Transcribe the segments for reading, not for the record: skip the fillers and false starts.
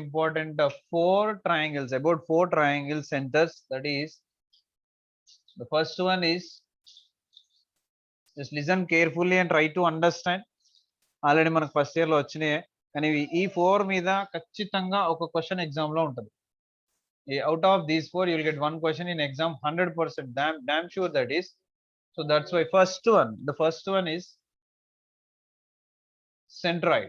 important 4 triangles, about 4 triangle centers. That is, the first one is, just listen carefully and try to understand. Already మనకు first year లో వచ్చినాయి, కానీ ఈ 4 మీద ఖచ్చితంగా ఒక క్వశ్చన్ ఎగ్జామ్ లో ఉంటుంది. Out of these 4 you will get one question in exam, 100%, damn sure that is. So that's why the first one is centroid.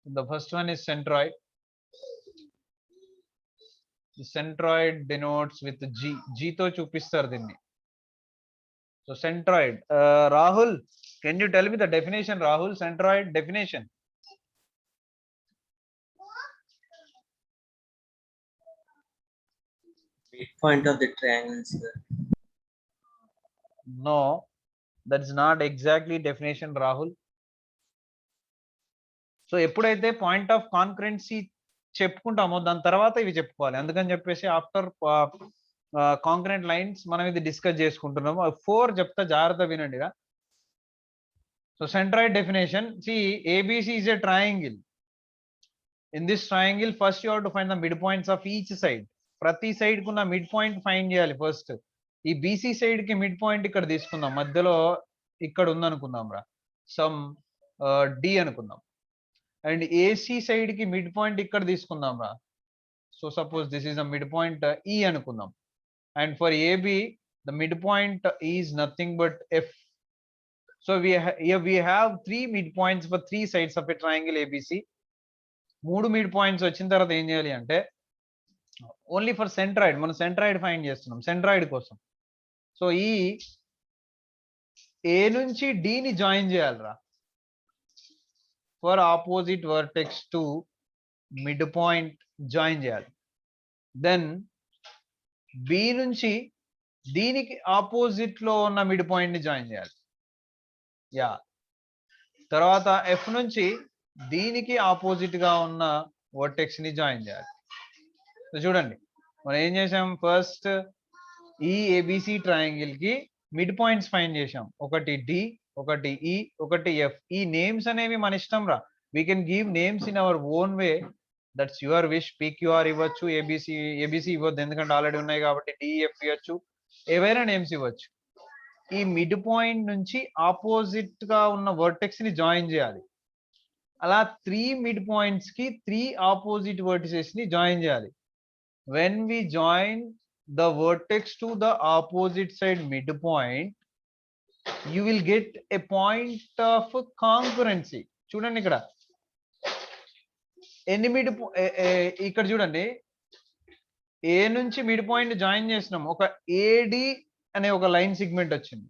The first one is centroid. The centroid denotes with G to chupistar dinni. So centroid, Rahul, can you tell me the definition, Rahul? Centroid definition. Midpoint of the triangle, sir. No, that's not exactly definition, Rahul. So ఎప్పుడైతే point of concurrency చెప్పుకుంటామో దాని తర్వాత ఇవి చెప్పుకోవాలి. అందుకని చెప్పేసి after concurrent lines మనం ఇది discuss చేసుకుంటున్నాము. 4 చెప్తా, జాగ్రత్త వినండిగా. So centroid definition, see, ABC is a triangle. In this triangle, first you have to find the midpoints of each side. ప్రతి సైడ్ కున్న మిడ్ పాయింట్ ఫైండ్ చేయాలి ఫస్ట్. ఈ బీసీ సైడ్ కి మిడ్ పాయింట్ ఇక్కడ తీసుకుందాం, మధ్యలో ఇక్కడ ఉందనుకుందాం రా, సమ్ డి అనుకుందాం. అండ్ ఏసీ సైడ్ కి మిడ్ పాయింట్ ఇక్కడ తీసుకుందాం రా, so suppose this is the mid point E అనుకుందాం. And for AB the mid point is nothing but F. So we have 3 midpoints for 3 sides of a triangle ABC. 3 mid points వచ్చిన తర్వాత ఏం చేయాలి అంటే, only for centroid, మనం centroid find చేస్తున్నాం centroid కోసం. So ఈ ఏ నుంచి డిని జాయిన్ చేయాలిరా, for opposite vertex to mid point join చేయాలి. దెన్ బి నుంచి దీనికి ఆపోజిట్ లో ఉన్న మిడ్ పాయింట్ ని జాయిన్ చేయాలి. యా, తర్వాత ఎఫ్ నుంచి దీనికి ఆపోజిట్ గా ఉన్న వర్టెక్స్ ని జాయిన్ చేయాలి. సో చూడండి, మనం ఏం చేసాం, ఫస్ట్ ఈ ఏబిసి ట్రయాంగిల్ కి మిడ్ పాయింట్స్ ఫైండ్ చేసాం. ఒకటి డి, ఒకటి ఈ, ఒకటి ఎఫ్. ఈ నేమ్స్ అనేవి మన ఇష్టం రా, we can give names in our own way, that's your wish. PQR ఇవ్వచ్చు, ఏబిసి ఇవ్వద్దు ఎందుకంటే ఆల్రెడీ ఉన్నాయి కాబట్టి. డిఎఫ్ ఇవ్వచ్చు, ఏవైనా నేమ్స్ ఇవ్వచ్చు. ఈ మిడ్ పాయింట్ నుంచి ఆపోజిట్ గా ఉన్న వర్టెక్స్ ని జాయిన్ చేయాలి. అలా 3 మిడ్ పాయింట్స్ కి 3 ఆపోజిట్ వర్టిసెస్ ని జాయిన్ చేయాలి. When we join the vertex to the opposite side midpoint, you will get a point of congruency. చూడండి ఇక్కడ ఎన్ని మిడ్, ఇక్కడ చూడండి, ఏ నుంచి మిడ్ పాయింట్ జాయిన్ చేసినాం, ఒక ఏడి అనే ఒక లైన్ సిగ్మెంట్ వచ్చింది.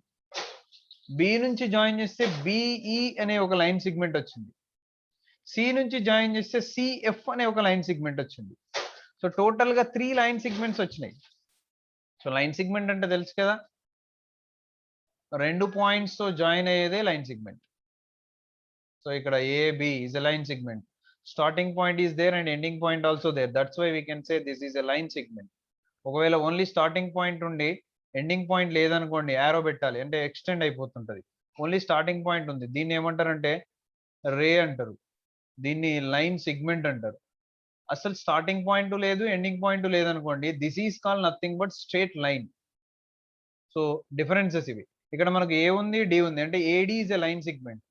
బి నుంచి జాయిన్ చేస్తే బిఈ అనే ఒక లైన్ సిగ్మెంట్ వచ్చింది. సి నుంచి జాయిన్ చేస్తే సిఎఫ్ అనే ఒక లైన్ సిగ్మెంట్ వచ్చింది. సో టోటల్ గా 3 లైన్ సిగ్మెంట్స్ వచ్చినాయి. సో లైన్ సిగ్మెంట్ అంటే తెలుసు కదా, 2 పాయింట్స్ తో జాయిన్ అయ్యేదే లైన్ సిగ్మెంట్. సో ఇక్కడ AB is a line segment. Starting point is there and ending point also there, that's why we can say this is a line segment. ఒకవేళ only starting point ఉండి ending point లేదనుకోండి, arrow పెట్టాలి, అంటే extend అయిపోతుంటది. Only starting point ఉంది, దీన్ని ఏమంటారంటే రే అంటారు, దీన్ని లైన్ సిగ్మెంట్ అంటారు. అసలు స్టార్టింగ్ పాయింట్ లేదు, ఎండింగ్ పాయింట్ లేదనుకోండి, this is call nothing but straight line. So differences ఇవి. ఇక్కడ మనకు ఏ ఉంది, డి ఉంది, అంటే AD is a line segment,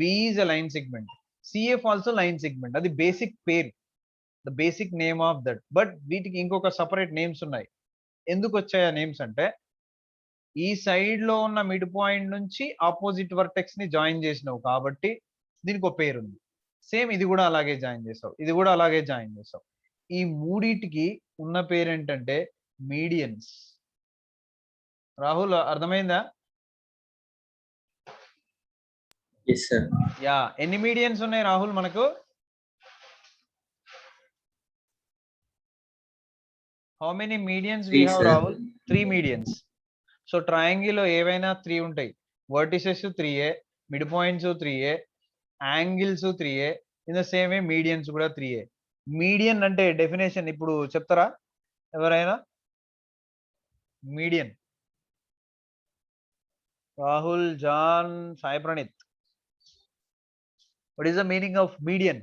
B is a line segment, CF also line segment. అది బేసిక్ పేరు, the basic name of that. But వీటికి ఇంకొక సపరేట్ నేమ్స్ ఉన్నాయి. ఎందుకు వచ్చాయి ఆ నేమ్స్ అంటే, ఈ సైడ్ లో ఉన్న మిడ్ పాయింట్ నుంచి ఆపోజిట్ వర్టెక్స్ ని జాయిన్ చేసినావు కాబట్టి దీనికి ఒక పేరు ఉంది. సేమ్ ఇది కూడా అలాగే జాయిన్ చేసావు, ఇది కూడా అలాగే జాయిన్ చేసావు. ఈ మూడిటికి ఉన్న పేరు ఏంటంటే మీడియన్స్. రాహుల్ అర్థమైందా? యా, ఎన్ని మీడియన్స్ ఉన్నాయి రాహుల్ మనకు? How many medians we have Rahul? 3 medians. So triangle లో ఏవైనా 3 ఉంటాయి. వర్టిసెస్ 3ఏ, మిడ్ పాయింట్స్ 3ఏ, యాంగిల్స్ 3ఏ. In the same way medians కూడా 3ఏ. మీడియన్ అంటే డెఫినేషన్ ఇప్పుడు చెప్తారా ఎవరైనా? Median Rahul, John, Sai Praneeth. What is the meaning of median?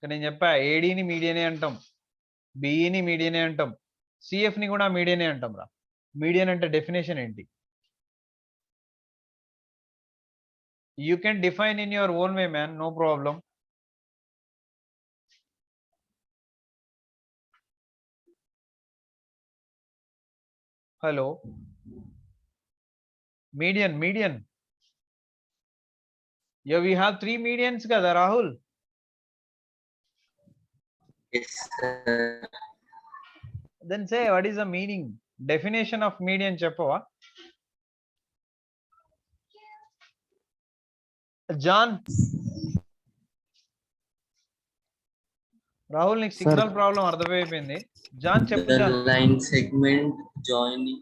నేను చెప్పా ఏడీని మీడియనే అంటాం, బిఈని మీడియనే అంటాం, సిఎఫ్ ని కూడా మీడియనే అంటాం రా. మీడియన్ అంటే డెఫినేషన్ ఏంటి? You can define in your own way man, no problem. Hello, median. We have 3 medians కదా Rahul? Yes, sir. Then say what is the meaning, definition of median చెప్పవా? జాన్, రాహుల్ నీకు సిగ్నల్ ప్రాబ్లం అర్థమైపోయింది. John చెప్పు. The John. line segment joining.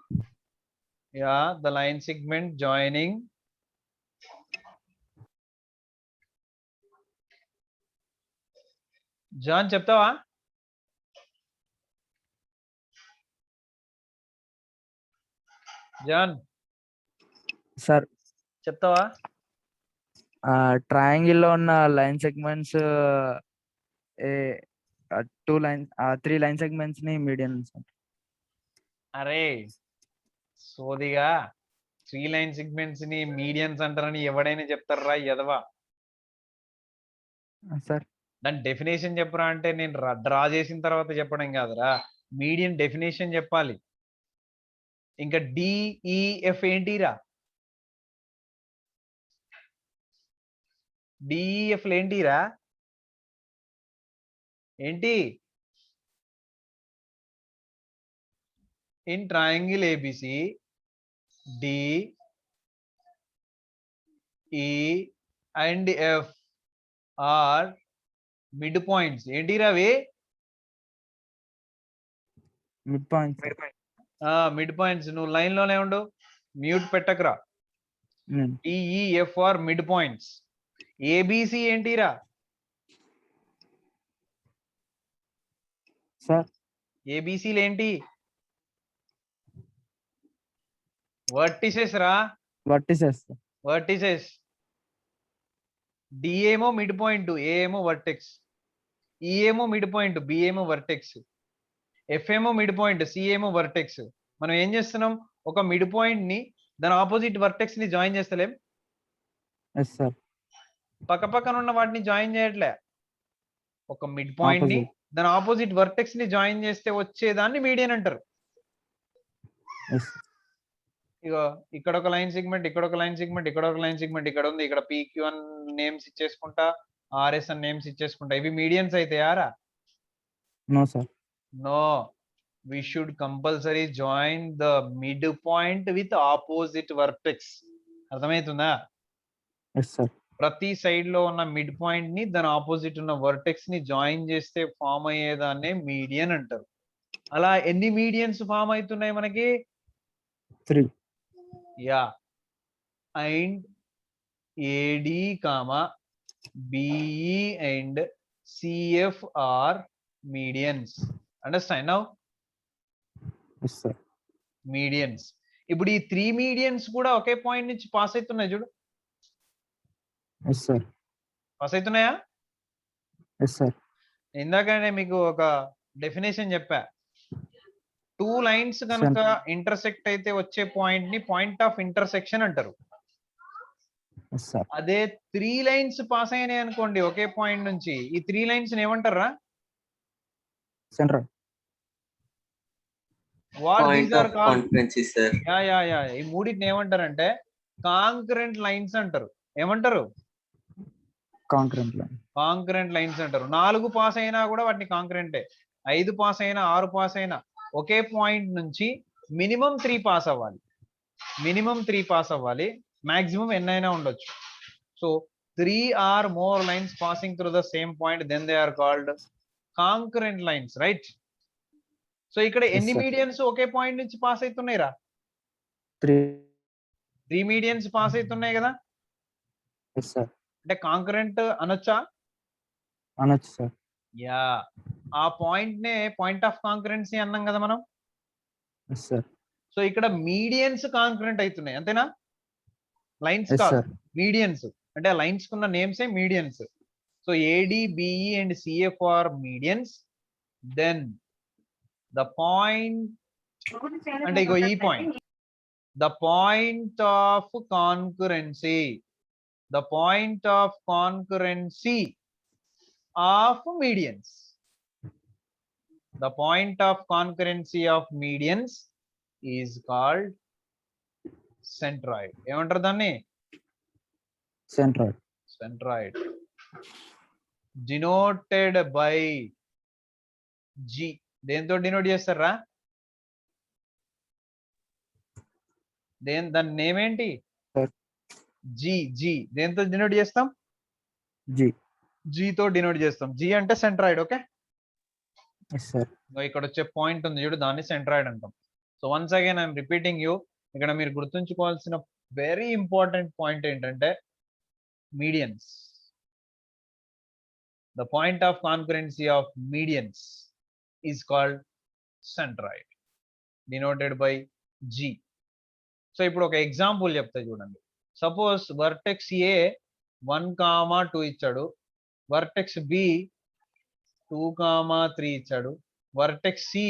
Yeah, the line segment joining. John చెప్తావా? John sir, చెప్తావా? Triangle లో ఉన్న line segments three line segments ని median. అరే సోదిగా, 3 లైన్ సెగ్మెంట్స్ ని మీడియన్స్ అంటారని ఎవడైనా చెప్తారా ఎదవా? సార్, దాని డెఫినేషన్ చెప్పరా అంటే నేను డ్రా చేసిన తర్వాత చెప్పడం కాదురా, మీడియన్ డెఫినేషన్ చెప్పాలి. ఇంకా డిఈఎఫ్ ఏంటిరా? డిఈఎఫ్ ఏంటిరా? ఏంటి? In triangle ABC D E and F are mid points. ఏంటిరా అవి? Mid point. Mid points. నువ్వు లైన్ లోనే ఉండు, మ్యూట్ పెట్టకరా. DEF are mid points. ABC ఏంటిరా? సార్, ఏబిసిలు ఏంటి? వర్టిసెస్ రా, వర్టిసెస్. డి ఏమో మిడ్ పాయింట్, ఏ ఏమో వర్టెక్స్, ఈ ఏమో మిడ్ పాయింట్, బి ఏమో వర్టెక్స్, ఎఫ్ ఏమో మిడ్ పాయింట్, సి ఏమో వర్టెక్స్. మనం ఏం చేస్తున్నాం? ఒక మిడ్ పాయింట్ ని దాని ఆపోజిట్ వర్టెక్స్ ని జాయిన్ చేస్తలేం, పక్క పక్కన ఉన్న వాటిని జాయిన్ చేయట్లే. ఒక మిడ్ పాయింట్ ని దాని ఆపోజిట్ వర్టెక్స్ ని జాయిన్ చేస్తే వచ్చేదాన్ని మీడియన్ అంటారు. ఇగో ఇక్కడ ఒక లైన్ సెగ్మెంట్, ఇక్కడ ఒక లైన్ సెగ్మెంట్, ఇక్కడ ఒక లైన్ సెగ్మెంట్, ఇక్కడ ఉంది. ఇక్కడ పీక్యూ అని నేమ్స్ ఇచ్చేసుకుంటా, ఆర్ఎస్ అని నేమ్స్ ఇచ్చేసుకుంటా. ఇవి మీడియన్స్ అయితే యారా? No sir. No, we should compulsory join the midpoint with opposite vertex. అర్థమవుతుందా? Yes sir. ప్రతి సైడ్ లో ఉన్న మిడ్ పాయింట్ ని దాని ఆపోజిట్ ఉన్న వర్టెక్స్ ని జాయిన్ చేస్తే ఫామ్ అయ్యేదాన్నే మీడియన్ అంటారు. అలా ఎన్ని మీడియన్స్ ఫామ్ అవుతున్నాయి మనకి? 3. Yeah, and AD comma BE and CF are medians. Understand now? Yes sir. Medians. ఇప్పుడు ఈ 3 మీడియన్స్ కూడా ఒకే పాయింట్ నుంచి పాస్ అవుతున్నాయి చూడు. Yes sir. పాస్ అవుతున్నాయా? Yes sir. ఇందాకనే మీకు ఒక డెఫినేషన్ చెప్పా. 2 లైన్స్ కనుక ఇంటర్సెక్ట్ అయితే వచ్చే పాయింట్ ని పాయింట్ ఆఫ్ ఇంటర్సెక్షన్ అంటారు. Yes sir. అదే 3 లైన్స్ పాస్ అయినాయి అనుకోండి ఒకే పాయింట్ నుంచి, ఈ 3 లైన్స్ ఏమంటారా? Centre. What Point these are of called? concurrency, sir. Yeah, ఈ మూడింటిని ఏమంటారంటే కాంకరెంట్ లైన్స్ అంటారు. ఏమంటారు? Concurrent line. కాంకరెంట్ లైన్స్ అంటారు. 4 పాస్ అయినా కూడా వాటిని కాంకరెంటే. 5 పాస్ అయినా, 6 పాస్ అయినా ఒకే పాయింట్ నుంచి మినిమం 3 పాస్ అవ్వాలి. మాక్సిమం ఎన్నైనా ఉండొచ్చు. So 3 or more lines passing through the same point, then they are called concurrent lines, right? So ఇక్కడ ఎన్ని మీడియన్స్ ఒకే పాయింట్ నుంచి పాస్ అవుతున్నాయి రా? 3 మీడియన్స్ పాస్ అవుతున్నాయి కదా. Yes sir. అంటే కాంకరెంట్ అనొచ్చా? అనొచ్చు సార్. యా, ఆ పాయింట్ నే పాయింట్ ఆఫ్ కాంకరెన్సీ అన్నాం కదా మనం. Yes sir. సో ఇక్కడ మీడియన్స్ కాంకరెంట్ అవుతున్నాయి, అంతేనా? లైన్స్ Yes, కాదు sir. మీడియన్స్, అంటే ఆ లైన్స్ కున్న నేమ్స్ ఏ medians. So AD BE and CF are medians. Then the point అంటే ఇగో ఈ point, the point of concurrency, the point of concurrency of medians, the point of concurrency of medians is called centroid. ఏమంటారు దాన్ని? Centroid. Centroid, denoted by G. దేంతో denote చేస్తారా? దాని name ఏంటి? Sir. G. దేంతో డినోట్ చేస్తాం? G. G తో denote చేస్తాం. G అంటే సెంట్రాయిడ్. Okay, Yes, sir. ఇక్కడ వచ్చే పాయింట్ ఉంది చూడు, దాన్ని సెంట్రాయిడ్ అంటాం. So once again I'm repeating you. ఇక్కడ మీరు గుర్తుంచుకోవాల్సిన వెరీ ఇంపార్టెంట్ పాయింట్ ఏంటంటే medians. The point of concurrency of medians is called centroid, denoted by G. So ఇప్పుడు ఒక ఎగ్జాంపుల్ చెప్తా చూడండి. సపోజ్ వర్టెక్స్ ఏ 1,2 ఇచ్చాడు, వర్టెక్స్ బి 2,3 ఇచ్చాడు, వర్టెక్స్ సి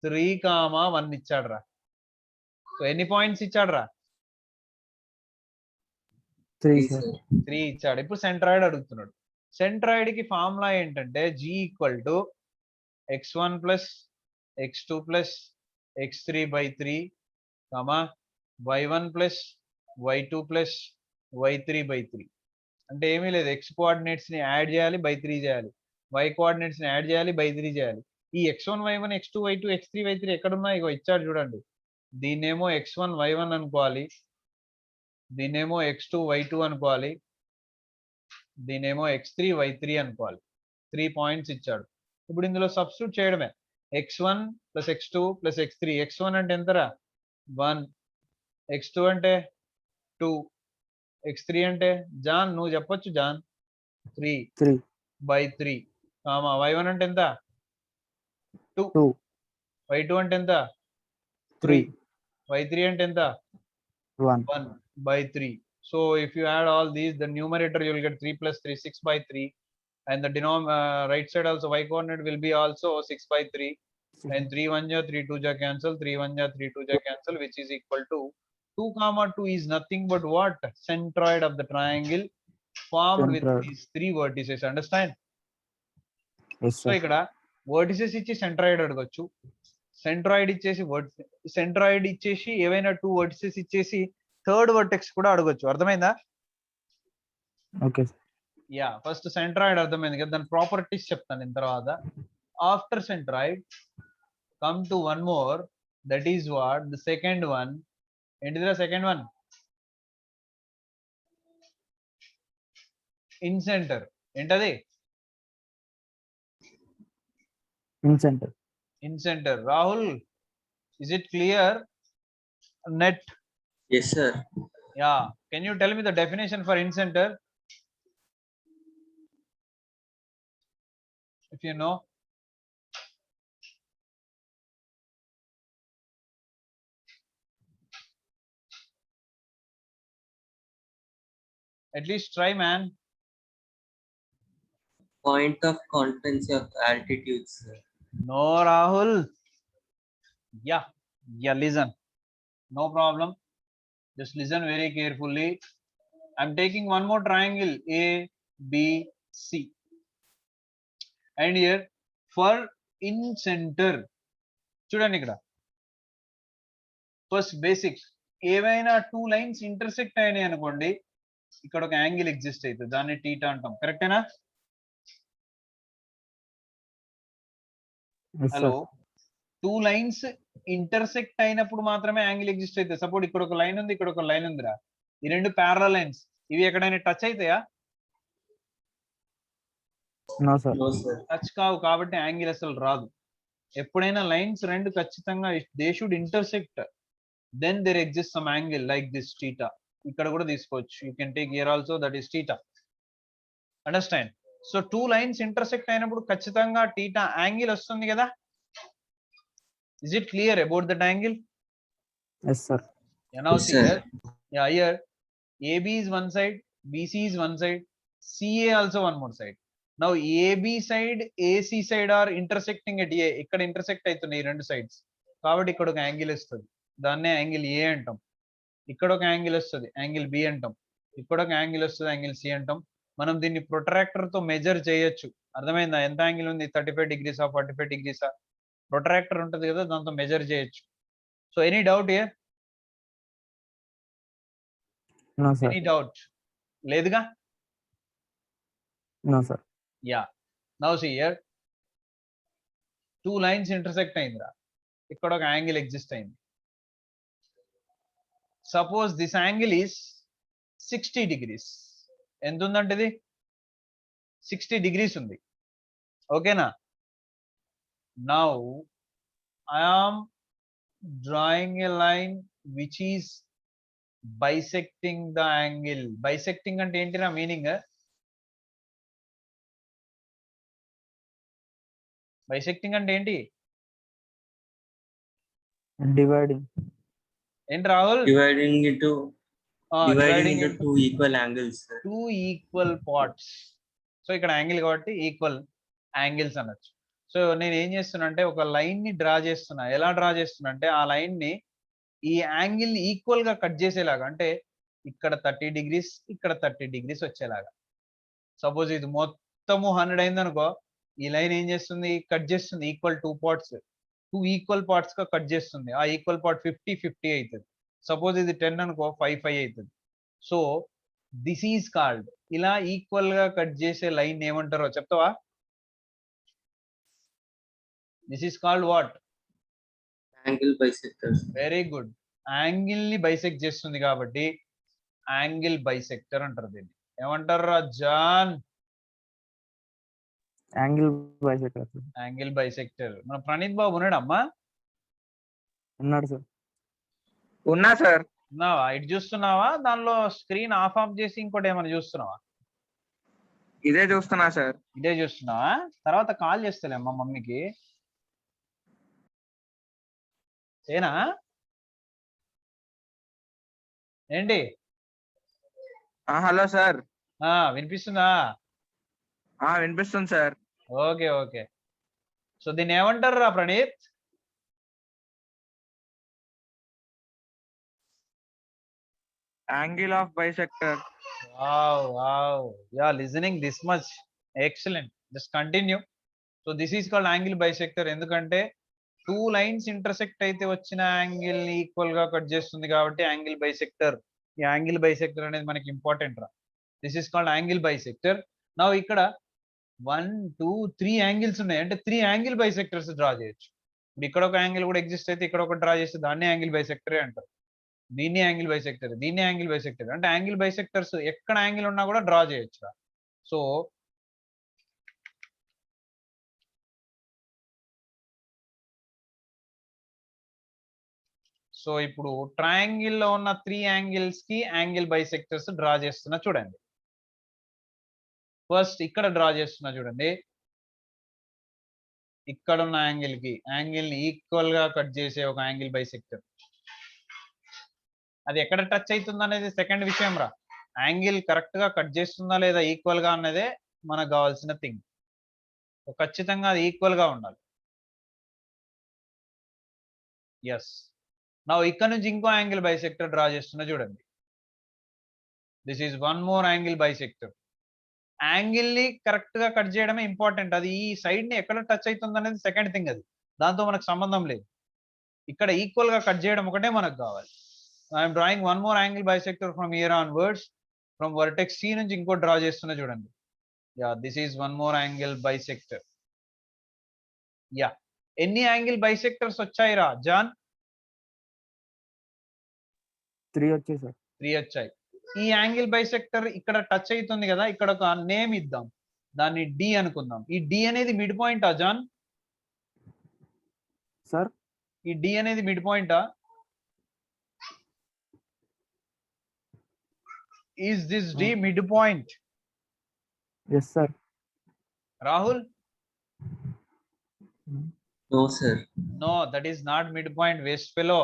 3,1 ఇచ్చాడు రా. సో ఎన్ని పాయింట్స్ ఇచ్చాడు రా? 3, Yes, sir. sir. 3 ఇచ్చాడు. ఇప్పుడు సెంట్రాయిడ్ అడుగుతున్నాడు. సెంట్రాయిడ్ కి ఫార్ములా ఏంటంటే G equal to x1 plus x2 plus x3 by 3, y1 plus y2 plus y3 by 3. అంటే ఏమీ లేదు, x కోఆర్డినేట్స్ ని యాడ్ చేయాలి, బై 3 చేయాలి, y కోఆర్డినేట్స్ ని యాడ్ చేయాలి, బై 3 చేయాలి. ఈ x1 y1 x2 y2 x3 y3 ఎక్కడున్నా ఇగో ఇచ్చాడు చూడండి. దీన్నేమో x1 y1 అనుకోవాలి, దీన్నేమో x2 y2 అనుకోవాలి, దీన్నేమో x3 y3 అనుకోవాలి. 3 పాయింట్స్ ఇచ్చాడు. ఇప్పుడు ఇందులో సబ్స్టిట్యూట్ చేయడమే. x1 plus x2 plus x3. x1 అంటే ఎంతరా? 1. x2 అంటే 2. x3 అంటే జాన్ నువ్వు చెప్పొచ్చు జాన్ 3 3. బై 3, y1 అంటే ఎంత? 2. 2. y2 అంటే ఎంత? 3. y3 అంటే ఎంత? 1. 1 by 3. So if you add all these, the numerator you will get 3 plus 3, 6 by 3, and the right side also y coordinate will be also 6 by 3, and 3 1 ja 3 2 ja cancel, 3 1 ja 3 2 ja cancel, which is equal to 2, 2 is nothing but what? Centroid of the triangle formed with Centroid. these 3 vertices. Understand? Yes, so sir. ఇక్కడ vertices ఇచ్చి centroid అడగొచ్చు, centroid ఇచ్చేసి centroid ఇచ్చేసి ఏవైనా 2 vertices ఇచ్చేసి third vertex కూడా అడగొచ్చు. అర్థమైందా? Okay, sir. Yeah, first centroid అర్థమైంది కదా, దాని ప్రాపర్టీస్ చెప్తాను నేను తర్వాత. After centroid come to one more, that is what the second one. ఏంటిదిరా సెకండ్ వన్? Incenter. ఏంటది? Incenter. Incenter. Rahul, is it clear? నెట్. Yes, sir. Yeah, can you tell me the definition for in center? If you know. At least try, man. Point of concurrency of altitudes, sir. No, Rahul. Yeah, listen. No problem. Just listen very carefully. I'm taking one more triangle, A, B, C. And here, for in center, చూడండి ఇక్కడ first basics. ఏవైనా 2 lines intersect అయినాయి అనుకోండి, ఇక్కడ ఒక angle exist అవుతుంది, దాన్ని theta అంటాం. కరెక్టేనా? Yes, hello, sir. 2 lines intersect అయినప్పుడు మాత్రమే యాంగిల్ ఎగ్జిస్ట్ అవుతుంది. సపోర్ట్ ఇక్కడ ఒక లైన్ ఉంది, ఇక్కడ ఒక లైన్ ఉందిరా, ఈ 2 ప్యారలల్ లైన్స్, ఇవి ఎక్కడైనా టచ్ అవుతాయా? No, sir. No, sir. Touch కావు, కాబట్టి యాంగిల్ అసలు రాదు. ఎప్పుడైనా లైన్స్ 2 ఖచ్చితంగా they should intersect, then there exist some angle like this theta. ఇక్కడ కూడా తీసుకోవచ్చు, you can take here also, that is theta. Understand? So 2 lines intersect అయినప్పుడు ఖచ్చితంగా టీటా యాంగిల్ వస్తుంది కదా. Is it clear about that angle? Yes, sir. Now Yes, see sir. here, Yeah, here AB is one side, BC is one side, CA also one more side. Now AB side, AC side are intersecting at A. ఇక్కడ intersect అవుతున్నాయి ఈ రెండు sides. కాబట్టి ఇక్కడ ఒక angle వస్తుంది, దాన్నే angle A అంటాం. ఇక్కడ ఒక యాంగిల్ వస్తుంది, యాంగిల్ B అంటాం. ఇక్కడ ఒక యాంగిల్ వస్తుంది, యాంగిల్ C అంటాం. మనం దీన్ని ప్రొట్రాక్టర్ తో మెజర్ చేయొచ్చు. అర్థమైందా? ఎంత యాంగిల్ ఉంది, 35 డిగ్రీసా 45 డిగ్రీసా? ప్రొట్రాక్టర్ ఉంటుంది కదా, దాంతో మెజర్ చేయొచ్చు. So any doubt here? No, sir. Any doubt లేదుగా? No, sir. Yeah, now see here, two lines intersect అయిందిరా, ఇక్కడ ఒక యాంగిల్ ఎగ్జిస్ట్ అయింది. Suppose this angle is 60 degrees. ఎంత ఉందంటే ఇది 60 డిగ్రీస్ ఉంది. ఓకేనా? Now I am drawing a line which is bisecting the angle. Bisecting అంటే ఏంటిరా మీనింగ్? బైసెక్టింగ్ అంటే ఏంటి? Dividing. ఏంటి Rahul? Dividing into dividing two equal angles, sir. Two equal parts. So ఇక్కడ యాంగిల్ కాబట్టి ఈక్వల్ యాంగిల్స్ అనొచ్చు. సో నేను ఏం చేస్తున్నా అంటే ఒక లైన్ ని డ్రా చేస్తున్నా. ఎలా డ్రా చేస్తున్నా అంటే ఆ లైన్ ని ఈ యాంగిల్ ని ఈక్వల్ గా కట్ చేసేలాగా, అంటే ఇక్కడ 30 డిగ్రీస్, ఇక్కడ 30 డిగ్రీస్ వచ్చేలాగా. సపోజ్ ఇది మొత్తము 100 అయింది అనుకో, ఈ లైన్ ఏం చేస్తుంది, కట్ చేస్తుంది equal two parts, two equal parts గా కట్ చేస్తుంది. ఆ ఈక్వల్ పార్ట్ 50 అవుతుంది. సపోజ్ ఇది 10 అనుకో, 5 అవుతుంది. సో దిస్ ఈజ్ కాల్డ్, ఇలా ఈక్వల్ గా కట్ చేసే లైన్ ఏమంటారో చెప్తావా? This is called what? Angle bisectors. Very good. Angle ని బైసెక్ట్ చేస్తుంది కాబట్టి యాంగిల్ బైసెక్టర్ అంటారు. దీన్ని ఏమంటారు John? Angle bisector. sir. Angle bisector. మన ప్రణీత్ బాబు ఉన్నాడమ్మా? ఉన్నాడు సార్. ఉన్నా సార్. ఉన్నావా? ఇటు చూస్తున్నావా? దానిలో స్క్రీన్ ఆఫ్ చేసి ఇంకోటి ఏమైనా చూస్తున్నావా? ఇదే చూస్తున్నా సార్. ఇదే చూస్తున్నావా? తర్వాత కాల్ చేస్తలే అమ్మా మమ్మీకి. ఏనా ఏంటి? Hello sir. వినిపిస్తుందా? వినిపిస్తుంది సార్. Okay okay. సో దీన్ని ఏమంటారు రా Praneeth? Angle of bisector. wow, yeah, listening this much, excellent, just continue. So this is called angle bisector. ఎందుకంటే టూ లైన్స్ ఇంటర్సెక్ట్ అయితే వచ్చిన యాంగిల్ ని ఈక్వల్ గా కట్ చేస్తుంది కాబట్టి యాంగిల్ బైసెక్టర్. ఈ యాంగిల్ బైసెక్టర్ అనేది మనకి ఇంపార్టెంట్ రా. This is called angle bisector. నా ఇక్కడ 1 2 3 యాంగిల్స్ ఉన్నాయి, అంటే 3 యాంగిల్ బైసెక్టర్స్ డ్రా చేయొచ్చు. ఇప్పుడు ఇక్కడ ఒక యాంగిల్ కూడా ఎగ్జిస్ట్ అయితే ఇక్కడ ఒక డ్రా చేస్తే దాన్ని యాంగిల్ బైసెక్టరే అంటారు. దీన్ని యాంగిల్ బైసెక్టర్, దీన్ని యాంగిల్ బైసెక్టర్. అంటే యాంగిల్ బైసెక్టర్స్ ఎక్కడ యాంగిల్ ఉన్నా కూడా డ్రా చేయొచ్చు. సో సో ఇప్పుడు ట్రయాంగిల్ లో ఉన్న 3 యాంగిల్స్ కి యాంగిల్ బైసెక్టర్స్ డ్రా చేస్తున్నా చూడండి. ఫస్ట్ ఇక్కడ డ్రా చేస్తున్నా చూడండి. ఇక్కడ ఉన్న యాంగిల్ కి యాంగిల్ ని ఈక్వల్ గా కట్ చేసే ఒక యాంగిల్ బైసెక్టర్. అది ఎక్కడ టచ్ అవుతుంది అనేది సెకండ్ విషయం రా. యాంగిల్ కరెక్ట్ గా కట్ చేస్తుందా లేదా ఈక్వల్ గా అన్నదే మనకు కావాల్సిన థింగ్. ఖచ్చితంగా అది ఈక్వల్ గా ఉండాలి. ఎస్. నా ఇక్కడ నుంచి ఇంకో యాంగిల్ బైసెక్టర్ డ్రా చేస్తున్నా చూడండి. This is one more angle bisector. Angle ని కరెక్ట్ గా కట్ చేయడమే ఇంపార్టెంట్. అది ఈ సైడ్ ని ఎక్కడ టచ్ అవుతుంది అనేది సెకండ్ థింగ్. అది దాంతో మనకు సంబంధం లేదు. ఇక్కడ ఈక్వల్ గా కట్ చేయడం ఒకటే మనకు కావాలి. I'm drawing one more angle bisector from here onwards. From vertex C నుంచి ఇంకో డ్రా చేస్తున్నా చూడండి. Yeah, this is one more angle bisector. Yeah, ఎన్ని యాంగిల్ బైసెక్టర్స్ వచ్చాయి రా జాన్? 3 వచ్చాయి సార్. 3 వచ్చాయి. ఈ యాంగిల్ బైసెక్టర్ ఇక్కడ టచ్ అవుతుంది కదా, ఇక్కడ ఒక నేమ్ ఇద్దాం, దాన్ని డి అనుకుందాం. ఈ డి అనేది మిడ్ పాయింటా జాన్? సార్ ఈ డి అనేది మిడ్ పాయింటా? Is this D mid point? Yes sir. Rahul? No, sir. No, that is not midpoint, waste fellow.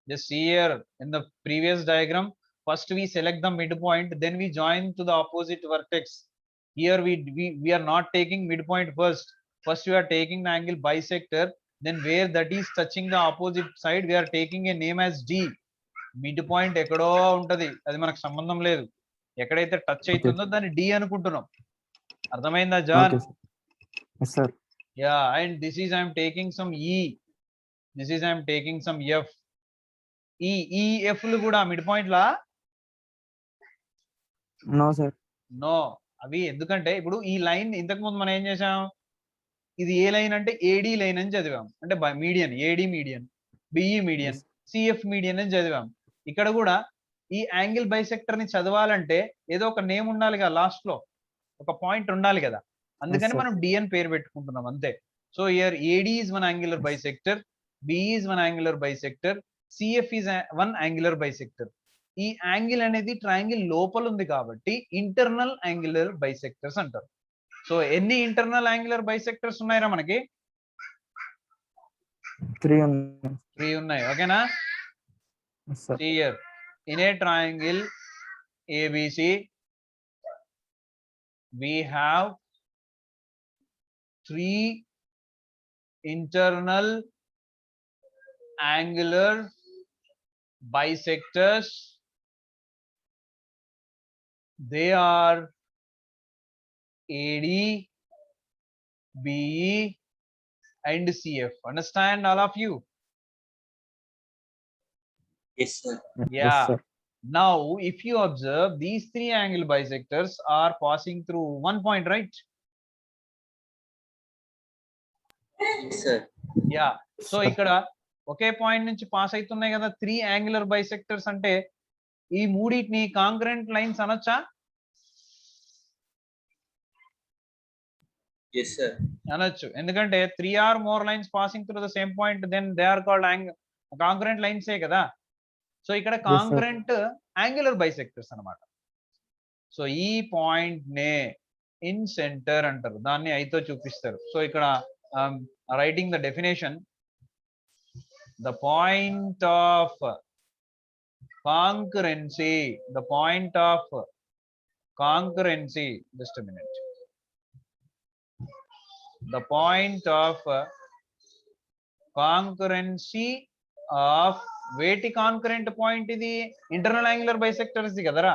Just see here in the previous diagram, first we select the midpoint, then we join to the opposite vertex. Here we are not taking midpoint first. First we are taking the angle bisector, then where that is touching the opposite side we are taking a name as D. Midpoint ఎక్కడో ఉంటది, అది మనకు సంబంధం లేదు. ఎక్కడైతే touch అవుతుందో దాన్ని D అనుకుంటున్నాం. అర్థమైందా John? Okay, sir. Yes, sir. Yeah, and this is I am taking some E. This is I am taking some F. ఈ F లు కూడా మిడ్ పాయింట్ లా? No, sir. నో, అవి ఎందుకంటే ఇప్పుడు ఈ లైన్ ఇంతకు ముందు మనం ఏం చేసాం, ఇది ఏ లైన్ అంటే ఏడి లైన్ అని చదివాం, అంటే median, AD median, BE median, Yes. CF median అని చదివాం. ఇక్కడ కూడా ఈ యాంగిల్ బైసెక్టర్ ని చదవాలంటే ఏదో ఒక నేమ్ ఉండాలి కదా, లాస్ట్ లో ఒక పాయింట్ ఉండాలి కదా, అందుకని sir. మనం డిఎన్ పేరు పెట్టుకుంటున్నాం అంతే. So here AD is one angular bisector, BE is one angular bisector, CF is one angular bisector. ఈ యాంగిల్ అనేది ట్రయాంగిల్ లోపల ఉంది కాబట్టి ఇంటర్నల్ యాంగులర్ బైసెక్టర్స్ అంటారు. సో ఎన్ని ఇంటర్నల్ యాంగులర్ బైసెక్టర్స్ ఉన్నాయిరా మనకి? 3 ఉన్నాయి. 3 ఉన్నాయి. ఓకేనా? Yes, sir. See here, in a triangle ABC we have 3 internal angular bisectors. They are AD, BE and CF. Understand all of you? Yes, sir. Yes, Yeah. sir. Now, if you observe, these 3 angle bisectors are passing through one point, right? Yes, sir. Yeah. So Sir. ఇక్కడ ఒకే point నుంచి pass అవుతున్నాయి కదా 3 angular bisectors, అంటే ఈ మూడింటిని concurrent lines అనొచ్చా? Yes, sir. అనొచ్చు. ఎందుకంటే 3 or more lines passing through the same point, then they are called concurrent లైన్సే కదా. సో ఇక్కడ sir. కాంకరెంట్ యాంగులర్ బైసెక్టర్స్ అన్నమాట. సో ఈ పాయింట్ నే ఇన్ సెంటర్ అంటారు, దాన్ని ఐతో చూపిస్తారు. సో ఇక్కడ writing the definition, the point of concurrency, the point of concurrency, just a minute, the point of concurrency of వేటి కాంకరెంట్ పాయింట్ ఇది? ఇంటర్నల్ యాంగులర్ బైసెక్టర్స్ ది కదరా,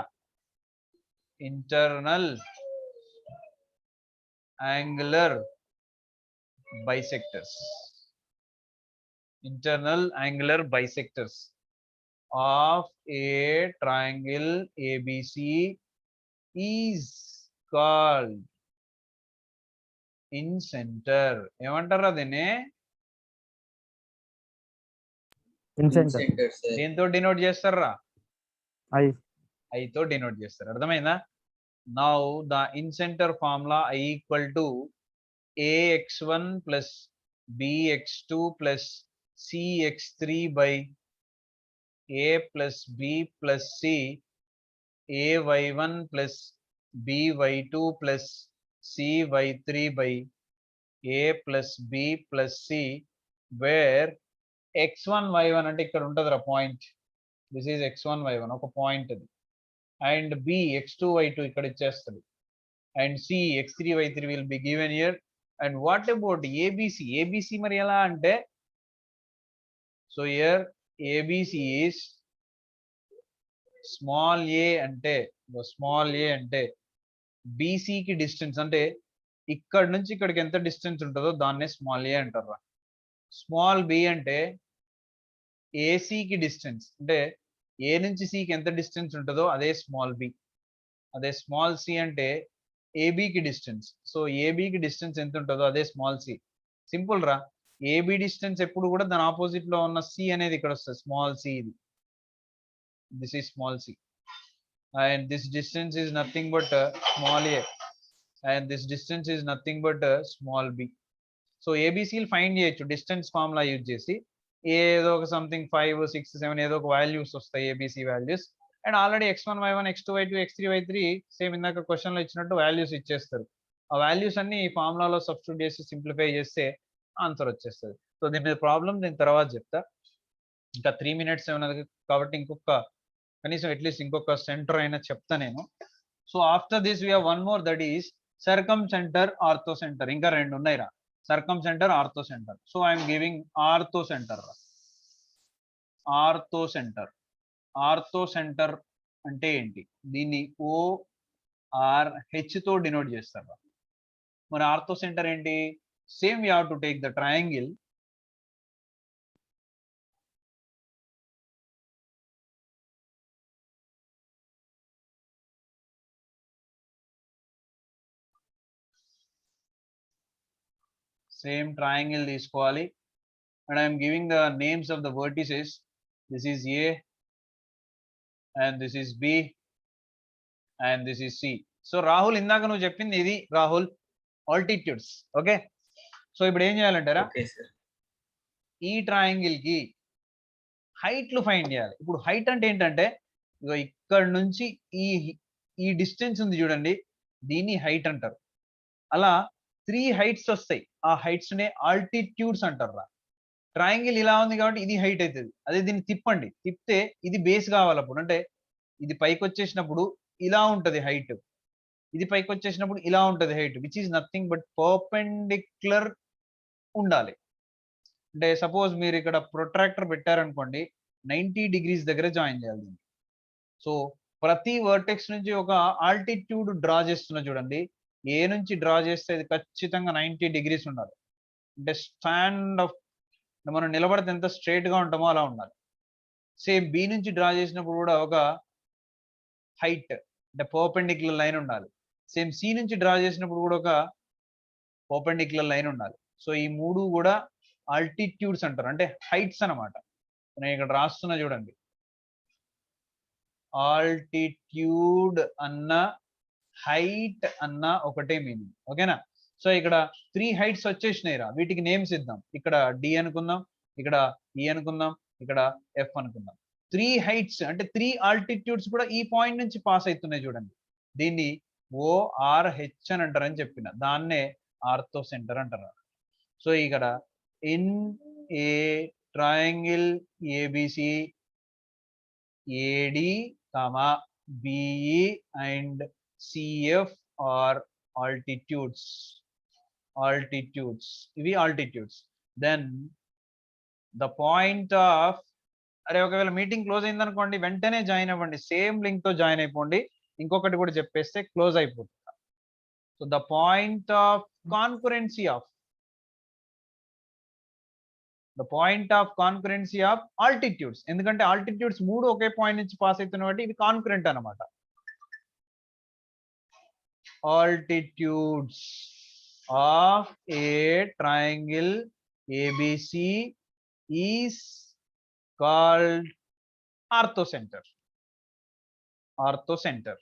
internal angular bisectors, internal angular bisectors of a triangle ABC is called incenter. ఏమంటారా దీన్ని? In center. Center, sir. దేంతో denote చేస్తారా? I. ఐతో denote చేస్తారు. అర్థమైందా? Now the incentre formula I equal to ax1 plus bx2 plus cx3 by a plus b plus c ay1 plus by2 plus cy3 by a plus b plus c, where x1 y1 అంటే ఇక్కడ ఉంటదిరా point, this is x1 y1 ఒక point అది, and b x2 y2 ఇక్కడ ఇచ్చేస్తుంది, and c x3 y3 will be given here. And what about abc? abc మరి ఎలా అంటే, so here abc is small a, అంటే స్మాల్ a అంటే bc కి డిస్టెన్స్, అంటే ఇక్కడ నుంచి ఇక్కడికి ఎంత డిస్టెన్స్ ఉంటుందో దాన్నే స్మాల్ a అంటారు. స్మాల్ b అంటే ఏసీ కి డిస్టెన్స్, అంటే ఏ నుంచి సికి ఎంత డిస్టెన్స్ ఉంటుందో అదే స్మాల్ బి. అదే స్మాల్ సి అంటే ఏబికి డిస్టెన్స్. సో ఏబికి డిస్టెన్స్ ఎంత ఉంటుందో అదే స్మాల్ సి. సింపుల్ రా. ఏబి డిస్టెన్స్ ఎప్పుడు కూడా దాని ఆపోజిట్ లో ఉన్న సి అనేది ఇక్కడ వస్తుంది, స్మాల్ సి. ఇది this is small C, and this distance is nothing but small A, and this distance is nothing but small B. So ఏబిసిలు ఫైండ్ చేయొచ్చు డిస్టెన్స్ ఫార్ములా యూజ్ చేసి. ఏదో ఒక సంథింగ్ 5, 6, 7 ఏదో ఒక వాల్యూస్ వస్తాయి ABC values, and already x1 y1 x2 y2 x3 y3 same ఇందాక question లో ఇచ్చినట్టు వాల్యూస్ ఇచ్చేస్తారు. ఆ వాల్యూస్ అన్ని ఈ ఫార్ములాలో సబ్స్టిట్యూట్ చేసి సింప్లిఫై చేస్తే ఆన్సర్ వచ్చేస్తుంది. సో దీని మీద ప్రాబ్లం దీని తర్వాత చెప్తా. ఇంకా 3 minutes ఉన్నది కాబట్టి ఇంకొక కనీసం అట్లీస్ట్ ఇంకొక సెంటర్ అయినా చెప్తా నేను. So after this we have one more, that is circumcenter, orthocenter. ఇంకా రెండు ఉన్నాయి రా, circumcenter, orthocenter. So I'm giving orthocenter. Orthocenter, orthocenter అంటే ఏంటి? దీన్ని ORH తో డినోట్ చేస్తారు. మరి ఆర్థో సెంటర్ ఏంటి? Same you have to take the triangle. Same triangle తీసుకోవాలి. And I'm giving the names of the vertices. This is A and this is B and this is C. So Rahul, ఇందాక నువ్వు చెప్పింది ఇది Rahul, altitudes. Okay, so ఇప్పుడు ఏం చేయాలంటారా, okay sir. ఈ triangle కి హైట్లు find చేయాలి. ఇప్పుడు హైట్ అంటే ఏంటంటే ఇగో ఇక్కడ నుంచి ఈ ఈ డిస్టెన్స్ ఉంది చూడండి, దీన్ని హైట్ అంటారు. అలా 3 హైట్స్ వస్తాయి, ఆ హైట్స్ నే ఆల్టిట్యూడ్స్ అంటారు రా. ట్రయాంగిల్ ఇలా ఉంది కాబట్టి ఇది హైట్ అవుతుంది. అదే దీన్ని తిప్పండి, తిప్పితే ఇది బేస్ కావాలి. అప్పుడు అంటే ఇది పైకి వచ్చేసినప్పుడు ఇలా ఉంటది హైట్, ఇది పైకి వచ్చేసినప్పుడు ఇలా ఉంటది height, which is nothing but perpendicular ఉండాలి. అంటే సపోజ్ మీరు ఇక్కడ ప్రొట్రాక్టర్ పెట్టారనుకోండి, 90 డిగ్రీస్ దగ్గర జాయిన్ చేయాలి దీన్ని. సో ప్రతి వర్టెక్స్ నుంచి ఒక ఆల్టిట్యూడ్ డ్రా చేస్తున్నా చూడండి, ఏ నుంచి డ్రా చేస్తే అది ఖచ్చితంగా 90 డిగ్రీస్ ఉండాలి. అంటే స్టాండ్ ఆఫ్, మనం నిలబడితే ఎంత స్ట్రైట్ గా ఉంటామో అలా ఉండాలి. సేమ్ బి నుంచి డ్రా చేసినప్పుడు కూడా ఒక హైట్ అంటే పర్పెండిక్యులర్ లైన్ ఉండాలి. సేమ్ సి నుంచి డ్రా చేసినప్పుడు కూడా ఒక పర్పెండిక్యులర్ లైన్ ఉండాలి. సో ఈ మూడు కూడా ఆల్టిట్యూడ్స్ అంటారు, అంటే హైట్స్ అన్నమాట. నేను ఇక్కడ రాస్తున్నా చూడండి, ఆల్టిట్యూడ్ అన్న హైట్ అన్న ఒకటే మీనింగ్. ఓకేనా? సో ఇక్కడ 3 హైట్స్ వచ్చేసినాయి రా, వీటికి నేమ్స్ ఇద్దాం. ఇక్కడ డి అనుకుందాం, ఇక్కడ ఈ అనుకుందాం, ఇక్కడ ఎఫ్ అనుకుందాం. 3 హైట్స్ అంటే 3 ఆల్టిట్యూడ్స్ కూడా ఈ పాయింట్ నుంచి పాస్ అవుతున్నాయి చూడండి. దీన్ని ORH అని అంటారని చెప్పిన, దాన్నే ఆర్థో సెంటర్ అంటారు. సో ఇక్కడ in a triangle ABC AD, BE and CF are altitudes. ఇవి altitudes. Then the point of, అరే ఒకవేళ మీటింగ్ క్లోజ్ అయింది అనుకోండి, వెంటనే జాయిన్ అవ్వండి, సేమ్ లింక్ తో జాయిన్ అయిపోండి. ఇంకొకటి కూడా చెప్పేస్తే క్లోజ్ అయిపోతుంది. So the point of concurrency of, the point of concurrency of altitudes, ఎందుకంటే ఆల్టిట్యూడ్స్ 3 ఒకే పాయింట్ నుంచి పాస్ అవుతున్న బట్టి ఇది కాన్కరెంట్ అన్నమాట. Altitudes of a triangle ABC is called ortho centre. Ortho centre.